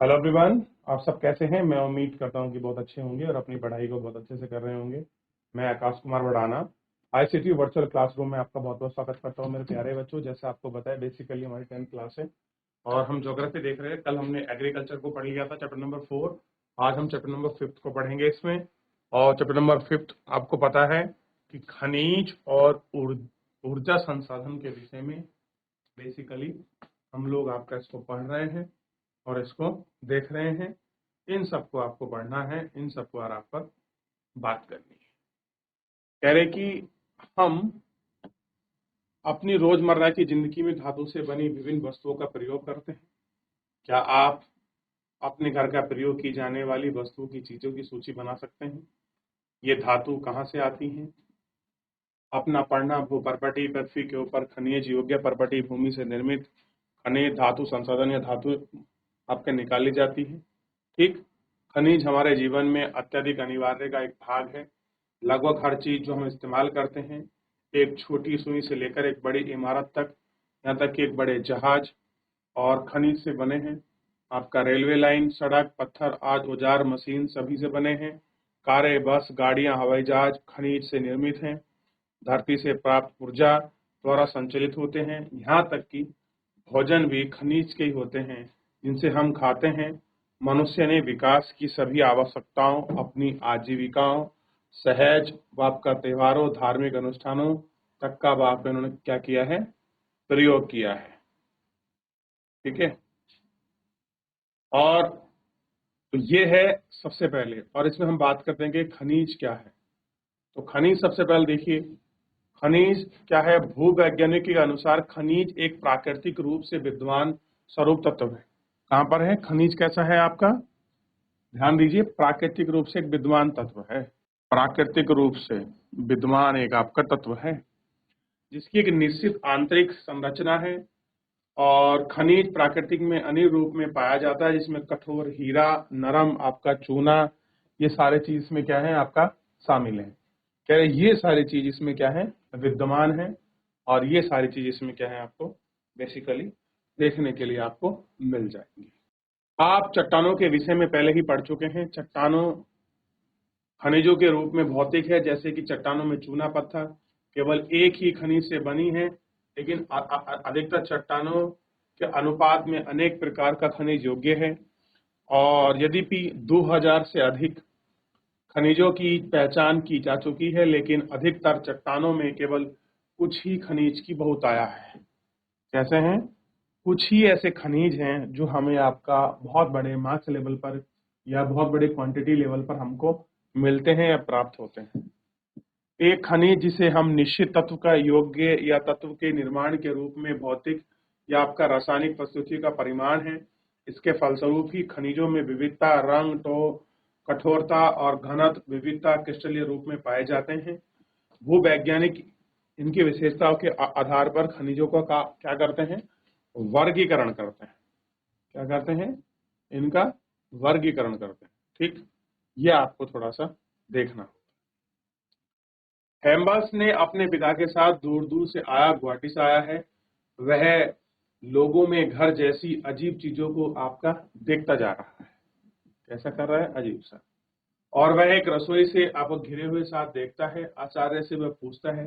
Hello everyone. आप सब कैसे हैं? मैं उम्मीद करता हूं कि बहुत अच्छे होंगे और अपनी पढ़ाई को बहुत अच्छे से कर रहे होंगे। मैं Akash Kumar वडाना ICT virtual classroom में आपका बहुत बहुत स्वागत करता हूं। मेरे प्यारे बच्चों, जैसे आपको बताया, बेसिकली हमारी 10th क्लास है और हम ज्योग्राफी देख रहे हैं। कल हमने एग्रीकल्चर को पढ़ लिया था, चैप्टर नंबर 4। आज हम चैप्टर नंबर 5 को पढ़ेंगे इसमें। और चैप्टर नंबर 5 आपको पता है कि खनिज और ऊर्जा संसाधन के विषय में बेसिकली हम लोग आपका इसको पढ़ रहे हैं और इसको देख रहे हैं। इन सबको आपको पढ़ना है, इन सबको आप पर बात करनी है। कह रहे कि हम अपनी रोजमर्रा की जिंदगी में धातु से बनी विभिन्न वस्तुओं का प्रयोग करते हैं। क्या आप अपने घर का प्रयोग की जाने वाली वस्तुओं की चीजों की सूची बना सकते हैं? ये धातु कहाँ से आती हैं? अपना पढ़ना। भूपर्पटी पृथ्वी के ऊपर खनिज योग्य पर्पटी भूमि से निर्मित खनिज धातु संसाधन या धातु आपके निकाली जाती है। ठीक। खनिज हमारे जीवन में अत्यधिक अनिवार्य का एक भाग है। लगभग हर चीज जो हम इस्तेमाल करते हैं, एक छोटी सुई से लेकर एक बड़ी इमारत तक, यहाँ तक कि एक बड़े जहाज और खनिज से बने हैं। आपका रेलवे लाइन, सड़क, पत्थर आदि औजार मशीन सभी से बने हैं। कारें, बस, गाड़ियां, हवाई जहाज खनिज से निर्मित हैं। धरती से प्राप्त ऊर्जा द्वारा संचालित होते हैं। यहाँ तक कि भोजन भी खनिज के ही होते हैं जिनसे हम खाते हैं। मनुष्य ने विकास की सभी आवश्यकताओं, अपनी आजीविकाओं, सहज बाप का त्योहारों, धार्मिक अनुष्ठानों तक का बाप इन्होंने क्या किया है? प्रयोग किया है। ठीक है। और तो ये है सबसे पहले, और इसमें हम बात करते हैं कि खनिज क्या है। तो खनिज सबसे पहले देखिए, खनिज क्या है? भूवैज्ञानिक के अनुसार खनिज एक प्राकृतिक रूप से विद्यमान स्वरूप तत्व है। कहां पर है खनिज? कैसा है आपका? ध्यान दीजिए, प्राकृतिक रूप से एक विद्यमान तत्व है। प्राकृतिक रूप से विद्यमान एक आपका तत्व है जिसकी एक निश्चित आंतरिक संरचना है। और खनिज प्राकृतिक में अनेक रूप में पाया जाता है, जिसमें कठोर हीरा, नरम आपका चूना, ये सारे चीज इसमें क्या है आपका शामिल है। कह रहे ये सारी चीज इसमें क्या है? विद्यमान है। और ये सारी चीज इसमें क्या है आपको बेसिकली देखने के लिए आपको मिल जाएंगी। आप चट्टानों के विषय में पहले ही पढ़ चुके हैं। चट्टानों खनिजों के रूप में भौतिक है, जैसे कि चट्टानों में चूना पत्थर केवल एक ही खनिज से बनी है, लेकिन अधिकतर चट्टानों के अनुपात में अनेक प्रकार का खनिज योग्य है। और यद्यपि 2000 से अधिक खनिजों की पहचान की जा चुकी है, लेकिन अधिकतर चट्टानों में केवल कुछ ही खनिज की बहुताया है। कैसे हैं? कुछ ही ऐसे खनिज हैं जो हमें आपका बहुत बड़े मास लेवल पर या बहुत बड़े क्वांटिटी लेवल पर हमको मिलते हैं या प्राप्त होते हैं। एक खनिज जिसे हम निश्चित तत्व का योग्य या तत्व के निर्माण के रूप में भौतिक या आपका रासायनिक प्रस्तुति का परिमाण है। इसके फलस्वरूप ही खनिजों में विविधता, रंग, कठोरता और घनत्व विविधता क्रिस्टलीय रूप में पाए जाते हैं। भूवैज्ञानिक इनकी विशेषताओं के आधार पर खनिजों का क्या करते हैं? वर्गीकरण करते हैं। क्या करते हैं? इनका वर्गीकरण करते हैं। ठीक, ये आपको थोड़ा सा देखना। हेम्बल्स ने अपने पिता के साथ दूर दूर से आया, गुवाहाटी से आया है। वह लोगों में घर जैसी अजीब चीजों को आपका देखता जा रहा है। कैसा कर रहा है? अजीब सा। और वह एक रसोई से आप घिरे हुए साथ देखता है। आचार्य से वह पूछता है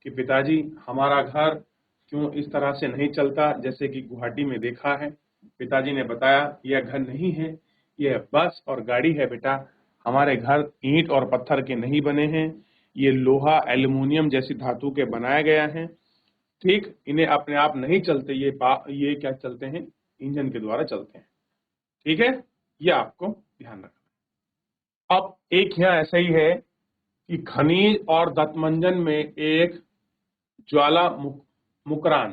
कि पिताजी, हमारा घर क्यों इस तरह से नहीं चलता जैसे कि गुवाहाटी में देखा है? पिताजी ने बताया, यह घर नहीं है, यह बस और गाड़ी है बेटा। हमारे घर ईंट और पत्थर के नहीं बने हैं, ये लोहा, एल्युमिनियम जैसी धातु के बनाए गए हैं। ठीक, इन्हें अपने आप नहीं चलते, ये क्या चलते हैं? इंजन के द्वारा चलते हैं। ठीक है, ये आपको ध्यान रखना। अब एक यहाँ ऐसा ही है कि खनिज और दत्तमंजन में एक ज्वाला मुकरान।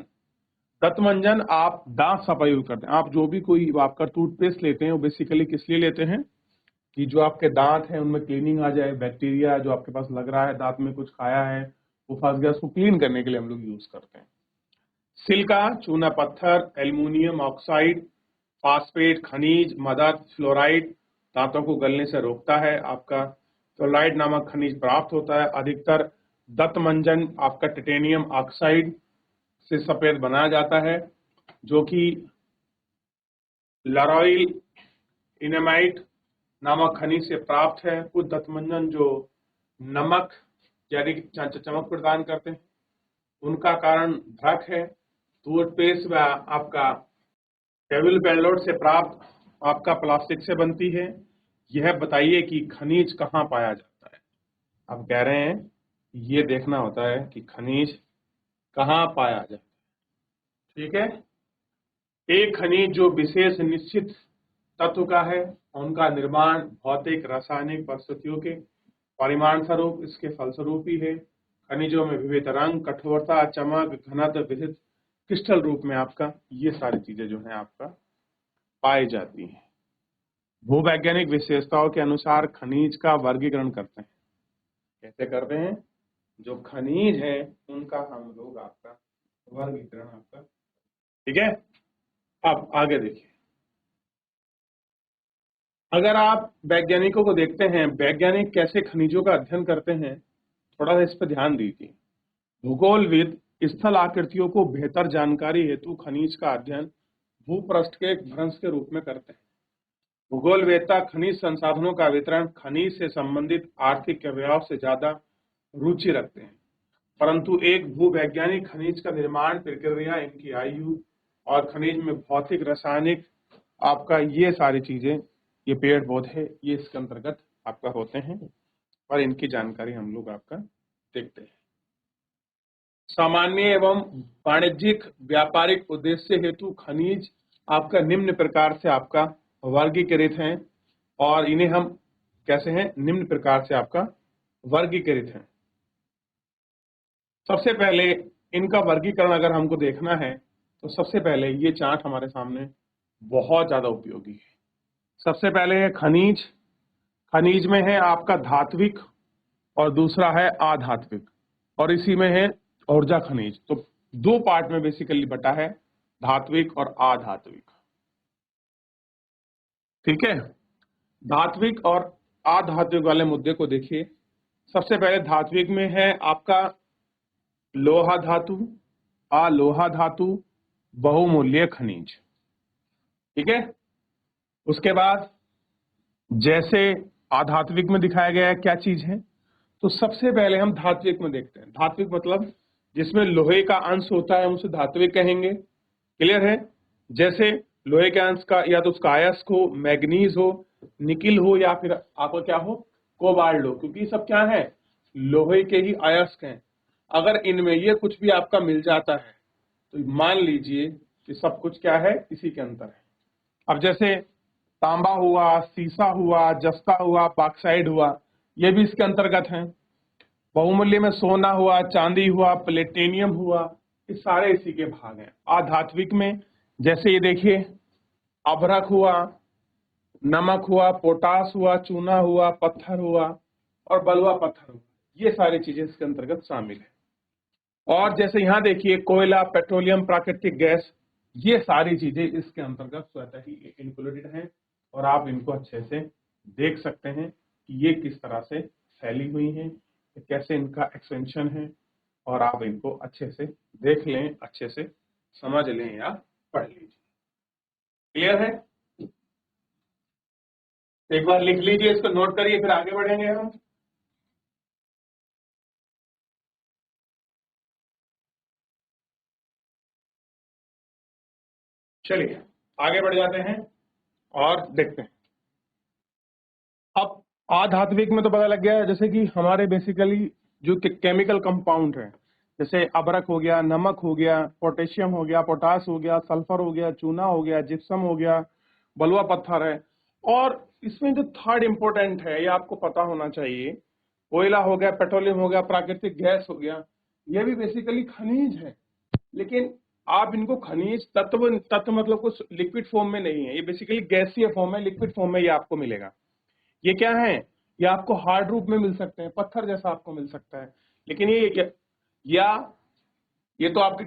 दत्तमंजन आप दांत सफाई यूज करते हैं। आप जो भी कोई आपका टूथपेस्ट लेते हैं वो बेसिकली किस लिए लेते हैं? कि जो आपके दांत हैं उनमें क्लीनिंग आ जाए, बैक्टीरिया जो आपके पास लग रहा है, दांत में कुछ खाया है वो फंस गया, उसको क्लीन करने के लिए हम लोग यूज करते हैं। सिलिका, चूना पत्थर, एल्युमिनियम ऑक्साइड, फास्फेट, खनिज, मदद, फ्लोराइड दांतों को गलने से रोकता है। आपका फ्लोराइड नामक खनिज प्राप्त होता है। अधिकतर दंतमंजन आपका टाइटेनियम ऑक्साइड से सफेद बनाया जाता है, जो कि लरॉयल इनेमाइट नामक खनिज से प्राप्त है। कुछ दंतमंजन जो नमक यानी कि चमक प्रदान करते हैं, उनका कारण भ्रक है। टूथपेस्ट व आपका टेबल बेलोड से प्राप्त आपका प्लास्टिक से बनती है। यह बताइए कि खनिज कहाँ पाया जाता है। आप कह रहे हैं ये देखना होता है कि खनिज कहाँ पाया जाता है। ठीक है, एक खनिज जो विशेष निश्चित तत्व का है, उनका निर्माण भौतिक रासायनिक परिस्थितियों के परिमाण स्वरूप इसके फलस्वरूप ही है। खनिजों में विविध रंग, कठोरता, चमक, घनत्व, विविध क्रिस्टल रूप में आपका ये सारी चीजें जो है आपका पाई जाती हैं। भूवैज्ञानिक विशेषताओं के अनुसार खनिज का वर्गीकरण करते हैं। कैसे करते हैं? जो खनिज है उनका हम लोग आपका वर्गीकरण आपका, ठीक है। अब आगे देखिए, अगर आप वैज्ञानिकों को देखते हैं, वैज्ञानिक कैसे खनिजों का अध्ययन करते हैं, थोड़ा सा इस पर ध्यान दीजिए। भूगोलविद स्थल आकृतियों को बेहतर जानकारी हेतु खनिज का अध्ययन भूपृष्ठ के एक भ्रंश के रूप में करते हैं। भूगोलवेत्ता खनिज संसाधनों का वितरण, खनिज से संबंधित आर्थिक अवयव से ज्यादा रुचि रखते हैं, परंतु एक भूवैज्ञानिक खनिज का निर्माण प्रक्रिया, इनकी आयु और खनिज में भौतिक रासायनिक आपका ये सारी चीजें, ये पेड़ पौधे, ये इसके अंतर्गत आपका होते हैं और इनकी जानकारी हम लोग आपका देखते हैं। सामान्य एवं वाणिज्यिक व्यापारिक उद्देश्य हेतु खनिज आपका निम्न प्रकार से आपका वर्गीकृत हैं, और इन्हें हम कैसे हैं, निम्न प्रकार से आपका वर्गीकृत हैं। सबसे पहले इनका वर्गीकरण अगर हमको देखना है तो सबसे पहले ये चार्ट हमारे सामने बहुत ज्यादा उपयोगी है। सबसे पहले है खनिज। खनिज में है आपका धात्विक और दूसरा है अधात्विक, और इसी में है ऊर्जा खनिज। तो दो पार्ट में बेसिकली बटा है, धात्विक और अधात्विक। ठीक है, धात्विक और अधात्विक वाले मुद्दे को देखिए। सबसे पहले धात्विक में है आपका लोहा धातु, अलोहा धातु, बहुमूल्य खनिज। ठीक है, उसके बाद जैसे अधात्विक में दिखाया गया है क्या चीज है, तो सबसे पहले हम धात्विक में देखते हैं। धात्विक मतलब जिसमें लोहे का अंश होता है, हम उसे धात्विक कहेंगे। क्लियर है? जैसे लोहे के अंश का या तो उसका अयस्क हो, मैग्नीज हो, निकिल हो, या फिर आपका क्या हो, कोबाल्ट हो, क्योंकि ये सब क्या है, लोहे के ही अयस्क हैं। अगर इनमें ये कुछ भी आपका मिल जाता है तो मान लीजिए कि सब कुछ क्या है, इसी के अंतर है। अब जैसे तांबा हुआ, सीसा हुआ, जस्ता हुआ, बॉक्साइट हुआ, ये भी इसके अंतर्गत हैं। बहुमूल्य में सोना हुआ, चांदी हुआ, प्लेटिनियम हुआ, ये सारे इसी के भाग हैं। अधात्विक में जैसे ये देखिए, अभ्रक हुआ, नमक हुआ, पोटास हुआ, चूना हुआ, पत्थर हुआ और बलुआ पत्थर हुआ, ये सारी चीजें इसके अंतर्गत शामिल है। और जैसे यहाँ देखिए, कोयला, पेट्रोलियम, प्राकृतिक गैस, ये सारी चीजें इसके अंतर्गत स्वतः ही इंक्लूडेड हैं, और आप इनको अच्छे से देख सकते हैं कि ये किस तरह से फैली हुई हैं, कैसे इनका एक्सटेंशन है, और आप इनको अच्छे से देख लें, अच्छे से समझ लें या पढ़ लीजिए। क्लियर है? एक बार लिख लीजिए, इसको नोट करिए, फिर आगे बढ़ेंगे हम। चलिए आगे बढ़ जाते हैं और देखते हैं। अब अधात्विक में तो पता लग गया है, जैसे कि हमारे बेसिकली जो केमिकल कंपाउंड है, जैसे अबरक हो गया, नमक हो गया, पोटेशियम हो गया, पोटास हो गया, सल्फर हो गया, चूना हो गया, जिप्सम हो गया, बलुआ पत्थर है। और इसमें जो थर्ड इंपॉर्टेंट है, ये आपको पता होना चाहिए, कोयला हो गया, पेट्रोलियम हो गया, प्राकृतिक गैस हो गया, ये भी बेसिकली खनिज है। लेकिन आप इनको खनिज तत्व तत्व मतलब कुछ लिक्विड फॉर्म में नहीं है, ये बेसिकली गैसीय फॉर्म है, लिक्विड फॉर्म में ये आपको मिलेगा। ये क्या है, ये आपको हार्ड रूप में मिल सकते हैं, पत्थर जैसा आपको मिल सकता है। लेकिन या ये तो आपके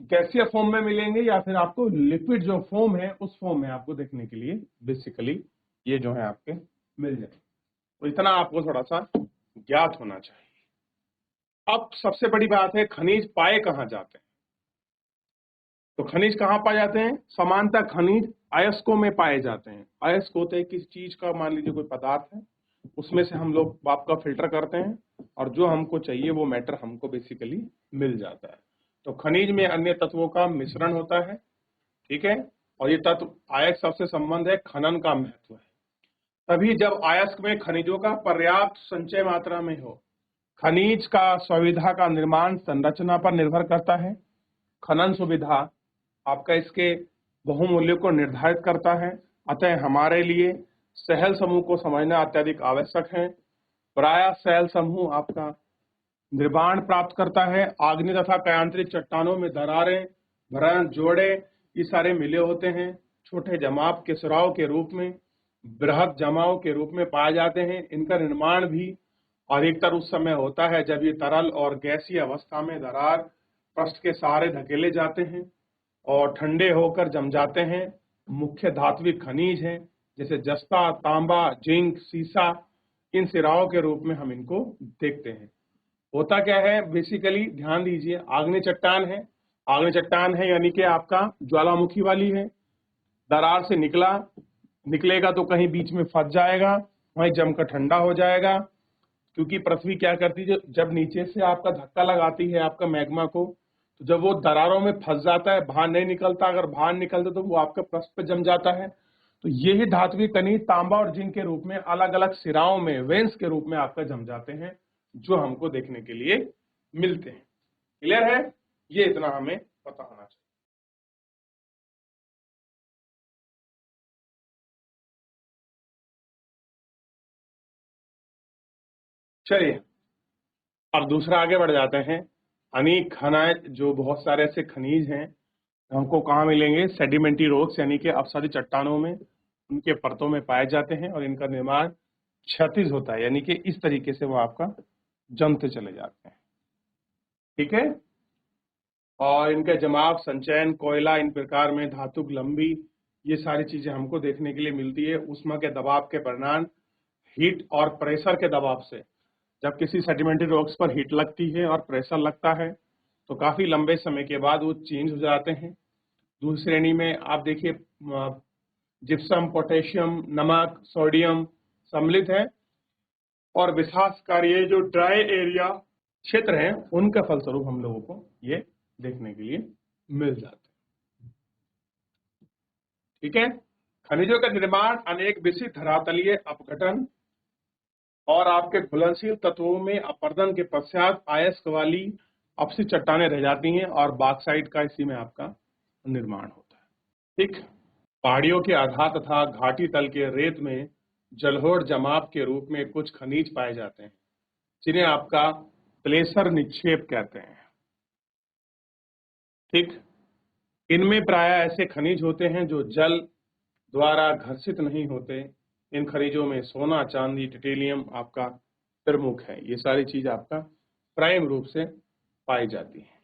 गैसीय फॉर्म में मिलेंगे, या फिर आपको लिक्विड जो फॉर्म है उस फॉर्म में आपको देखने के लिए बेसिकली ये जो है आपके मिल जाए। तो इतना आपको थोड़ा सा ज्ञात होना चाहिए। अब सबसे बड़ी बात है, खनिज पाए कहाँ जाते हैं। तो खनिज कहाँ पाए जाते हैं? सामान्यतः खनिज अयस्कों में पाए जाते हैं। अयस्क होते हैं किसी चीज का, मान लीजिए कोई पदार्थ है, उसमें से हम लोग आपका फिल्टर करते हैं और जो हमको चाहिए वो मैटर हमको बेसिकली मिल जाता है। तो खनिज में अन्य तत्वों का मिश्रण होता है, ठीक है, और ये तत्व अयस्क सबसे संबंध है, खनन का महत्व है। तभी जब अयस्क में खनिजों का पर्याप्त संचय मात्रा में हो। खनिज का सुविधा का निर्माण संरचना पर निर्भर करता है। खनन सुविधा आपका इसके बहुमूल्य को निर्धारित करता है। अतः हमारे लिए सहल समूह को समझना अत्यधिक आवश्यक है। प्रायः सहल समूह आपका निर्माण प्राप्त करता है। आग्नेय तथा कायांतरित चट्टानों में दरारें, भरण, जोड़े ये सारे मिले होते हैं। छोटे जमाव के सुराव के रूप में, बृहद जमाव के रूप में पाए जाते हैं। इनका निर्माण भी अधिकतर उस समय होता है जब ये तरल और गैसीय अवस्था में दरार पृष्ठ के सहारे धकेले जाते हैं और ठंडे होकर जम जाते हैं। मुख्य धात्विक खनिज हैं जैसे जस्ता, तांबा, जिंक, सीसा, इन सिराओं के रूप में हम इनको देखते हैं। होता क्या है बेसिकली, ध्यान दीजिए, आग्नेय चट्टान है, आग्नेय चट्टान है यानी कि आपका ज्वालामुखी वाली है। दरार से निकलेगा तो कहीं बीच में फंस जाएगा, वहीं जमकर ठंडा हो जाएगा। क्योंकि पृथ्वी क्या करती है, जब नीचे से आपका धक्का लगाती है आपका मैग्मा को, तो जब वो दरारों में फंस जाता है, बाहर नहीं निकलता, अगर बाहर निकलता तो वो आपके पृष्ठ पे जम जाता है। तो ये ही धात्विक खनिज तांबा और जिंक के रूप में अलग अलग सिराओं में वेंस के रूप में आपका जम जाते हैं, जो हमको देखने के लिए मिलते हैं। क्लियर है? ये इतना हमें पता होना चाहिए। चलिए अब दूसरा आगे बढ़ जाते हैं। अनेक खनिज, जो बहुत सारे ऐसे खनिज हैं हमको कहाँ मिलेंगे? सेडिमेंट्री रॉक्स यानी कि अपसारी चट्टानों में, उनके परतों में पाए जाते हैं और इनका निर्माण क्षैतिज होता है, यानी कि इस तरीके से वो आपका जमते चले जाते हैं, ठीक है। और इनका जमाव, संचयन, कोयला, इन प्रकार में धातुक लंबी, ये सारी चीजें हमको देखने के लिए मिलती है। ऊष्मा के दबाव के परिणाम, हीट और प्रेशर के दबाव से, जब किसी सेडिमेंट्री रॉक्स पर हीट लगती है और प्रेशर लगता है तो काफी लंबे समय के बाद वो चेंज हो जाते हैं। दूसरी श्रेणी में आप देखिए जिप्सम, पोटेशियम, नमक, सोडियम सम्मिलित है। और विकासकारी ये जो ड्राई एरिया क्षेत्र हैं उनका फलस्वरूप हम लोगों को ये देखने के लिए मिल जाते हैं, ठीक है। खनिजों का निर्माण अनेक विशिष्ट धरातलीय अपघटन और आपके घुलनशील तत्वों में अपर्दन के पश्चात अयस्क वाली अपशिष्ट चट्टानें रह जाती हैं और बॉक्साइट का इसी में आपका निर्माण होता है, ठीक। पहाड़ियों के आधार तथा घाटी तल के रेत में जलोढ़ जमाव के रूप में कुछ खनिज पाए जाते हैं जिन्हें आपका प्लेसर निक्षेप कहते हैं, ठीक। इनमें प्रायः ऐसे खनिज होते हैं जो जल द्वारा घर्षित नहीं होते। इन खनिजों में सोना, चांदी, टिटेलियम आपका प्रमुख है। ये सारी चीज आपका प्राइम रूप से पाई जाती है।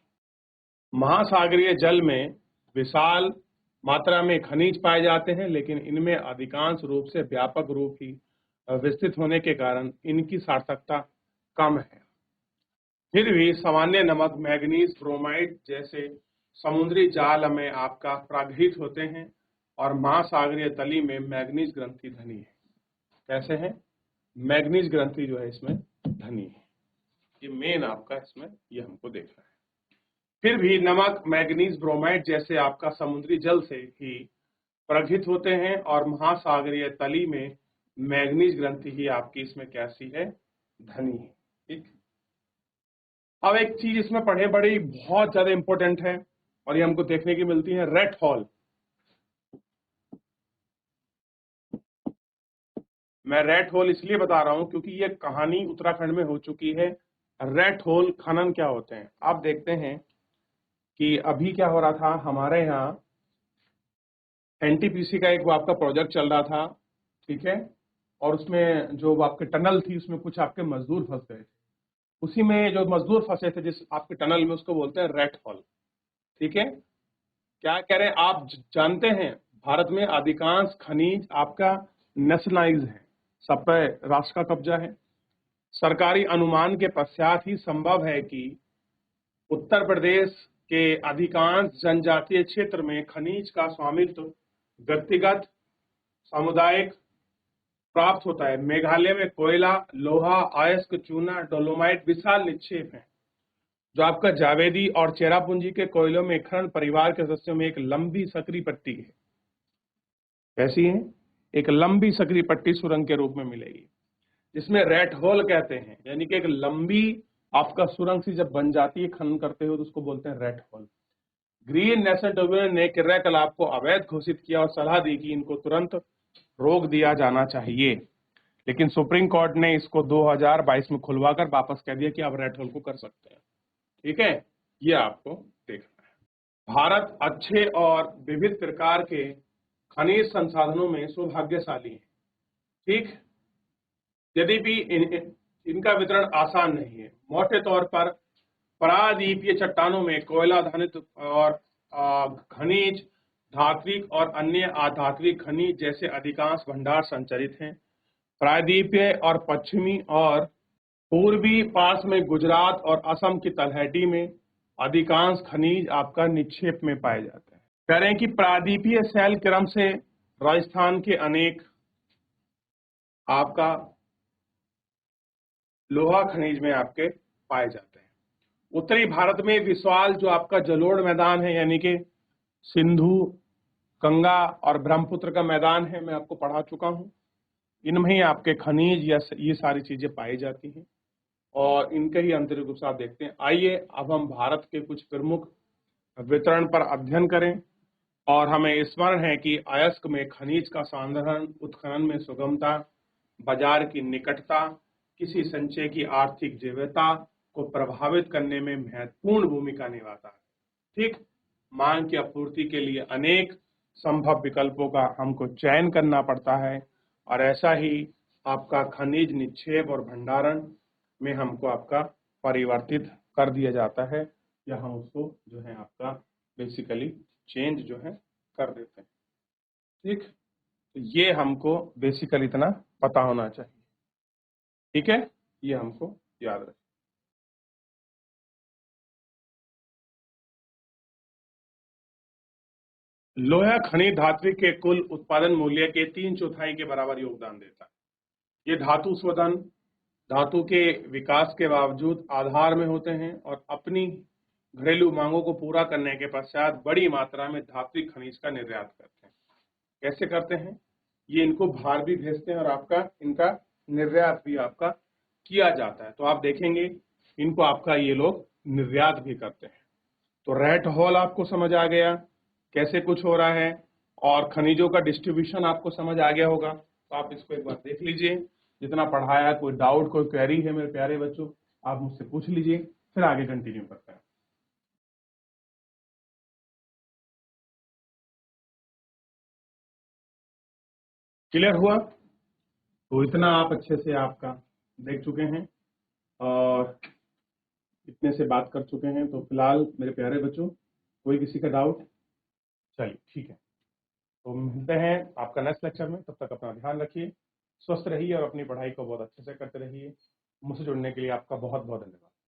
महासागरीय जल में विशाल मात्रा में खनिज पाए जाते हैं, लेकिन इनमें अधिकांश रूप से व्यापक रूप ही विस्तृत होने के कारण इनकी सार्थकता कम है। फिर भी सामान्य नमक, मैग्नीज, ब्रोमाइड जैसे समुद्री जाल में आपका प्रागृहित होते हैं और महासागरीय तली में मैग्नीज ग्रंथि धनी है। कैसे है? मैग्नीज ग्रंथि जो है इसमें धनी है। ये मेन आपका इसमें ये हमको देखना है। फिर भी नमक, मैग्नीज, ब्रोमाइड जैसे आपका समुद्री जल से ही प्रगृहित होते हैं और महासागरीय तली में मैग्नीज ग्रंथि ही आपकी इसमें कैसी है? धनी है, ठीक। अब एक चीज इसमें पढ़े बड़ी बहुत ज्यादा इंपॉर्टेंट है और ये हमको देखने की मिलती है, रेट हॉल। मैं रेट होल इसलिए बता रहा हूं क्योंकि ये कहानी उत्तराखंड में हो चुकी है। रेट होल खनन क्या होते हैं आप देखते हैं कि अभी क्या हो रहा था हमारे यहाँ, एनटीपीसी का एक वो आपका प्रोजेक्ट चल रहा था, ठीक है। और उसमें जो आपके टनल थी उसमें कुछ आपके मजदूर फंस गए थे। उसी में जो मजदूर फंसे थे जिस आपके टनल में, उसको बोलते हैं रेट हॉल, ठीक है। क्या कह रहे हैं आप जानते हैं, भारत में अधिकांश खनिज आपका नेशनलाइज है, सब पे राष्ट्र का कब्जा है। सरकारी अनुमान के पश्चात ही संभव है कि उत्तर प्रदेश के अधिकांश जनजातीय क्षेत्र में खनिज का स्वामित्व व्यक्तिगत सामुदायिक प्राप्त होता है। मेघालय में कोयला, लोहा, अयस्क, चूना, डोलोमाइट विशाल निक्षेप है। जो आपका जावेदी और चेरापूंजी के कोयलों में खनन परिवार के सदस्यों में एक लंबी सकरी पट्टी है। कैसी है? एक लंबी सकरी पट्टी सुरंग के रूप में मिलेगी, जिसमें रेट होल कहते हैं, यानी कि एक लंबी आपका सुरंग सी जब बन जाती है खनन करते हो तो उसको बोलते हैं rate whole. Green national tribunal ने क्रियाकलाप को अवैध घोषित किया और सलाह दी कि इनको तुरंत रोक दिया जाना चाहिए, लेकिन सुप्रीम कोर्ट ने इसको 2022 में खुलवाकर वापस कह दिया कि आप रेट होल को कर सकते हैं। ठीक है, ये आपको देखना है। भारत अच्छे और विविध प्रकार के खनिज संसाधनों में सौभाग्यशाली है। ठीक, यदि भी इनका वितरण आसान नहीं है। मोटे तौर पर पराद्वीपीय चट्टानों में कोयला धातु और खनिज, धात्विक और अन्य अधात्विक खनिज जैसे अधिकांश भंडार संचरित हैं। प्रायद्वीपीय और पश्चिमी और पूर्वी पास में गुजरात और असम की तलहटी में अधिकांश खनिज आपका निक्षेप में पाए जाते हैं। कह रहे हैं कि प्रायद्वीपीय शैल क्रम से राजस्थान के अनेक आपका लोहा खनिज में आपके पाए जाते हैं। उत्तरी भारत में विशाल जो आपका जलोढ़ मैदान है, यानी कि सिंधु, गंगा और ब्रह्मपुत्र का मैदान है, मैं आपको पढ़ा चुका हूं। इनमें ही आपके खनिज या ये सारी चीजें पाई जाती हैं और इनके ही अंतरिक्ष रूप से आप देखते हैं। आइए अब हम भारत के कुछ प्रमुख वितरण पर अध्ययन करें। और हमें स्मरण है कि अयस्क में खनिज का संधारण, उत्खनन में सुगमता, बाजार की निकटता, किसी संचय की आर्थिक जैवता को प्रभावित करने में महत्वपूर्ण भूमिका निभाता है। ठीक, मांग की आपूर्ति के लिए अनेक संभव विकल्पों का हमको चयन करना पड़ता है और ऐसा ही आपका खनिज निक्षेप और भंडारण में हमको आपका परिवर्तित कर दिया जाता है, या हम उसको जो है आपका बेसिकली चेंज जो है कर देते हैं। ठीक, तो ये हमको बेसिकली इतना पता होना चाहिए। ठीक है, ये हमको याद रखें। लोहा खनिज धात्विक के कुल उत्पादन मूल्य के 3/4 के बराबर योगदान देता है। ये धातु शोधन धातु के विकास के बावजूद आधार में होते हैं और अपनी घरेलू मांगों को पूरा करने के पश्चात बड़ी मात्रा में धात्विक खनिज का निर्यात करते हैं। कैसे करते हैं? ये इनको बाहर भी भेजते हैं और आपका इनका निर्यात भी आपका किया जाता है। तो आप देखेंगे इनको आपका ये लोग निर्यात भी करते हैं। तो रेट हॉल आपको समझ आ गया कैसे कुछ हो रहा है, और खनिजों का डिस्ट्रीब्यूशन आपको समझ आ गया होगा। तो आप इसको एक बार देख लीजिए, जितना पढ़ाया। कोई डाउट, कोई क्वेरी है मेरे प्यारे बच्चों, आप मुझसे पूछ लीजिए, फिर आगे कंटिन्यू करते हैं। क्लियर हुआ? तो इतना आप अच्छे से आपका देख चुके हैं और इतने से बात कर चुके हैं। तो फिलहाल मेरे प्यारे बच्चों, कोई किसी का डाउट? चलिए ठीक है, तो मिलते हैं आपका नेक्स्ट लेक्चर में। तब तक अपना ध्यान रखिए, स्वस्थ रहिए और अपनी पढ़ाई को बहुत अच्छे से करते रहिए। मुझसे जुड़ने के लिए आपका बहुत बहुत धन्यवाद।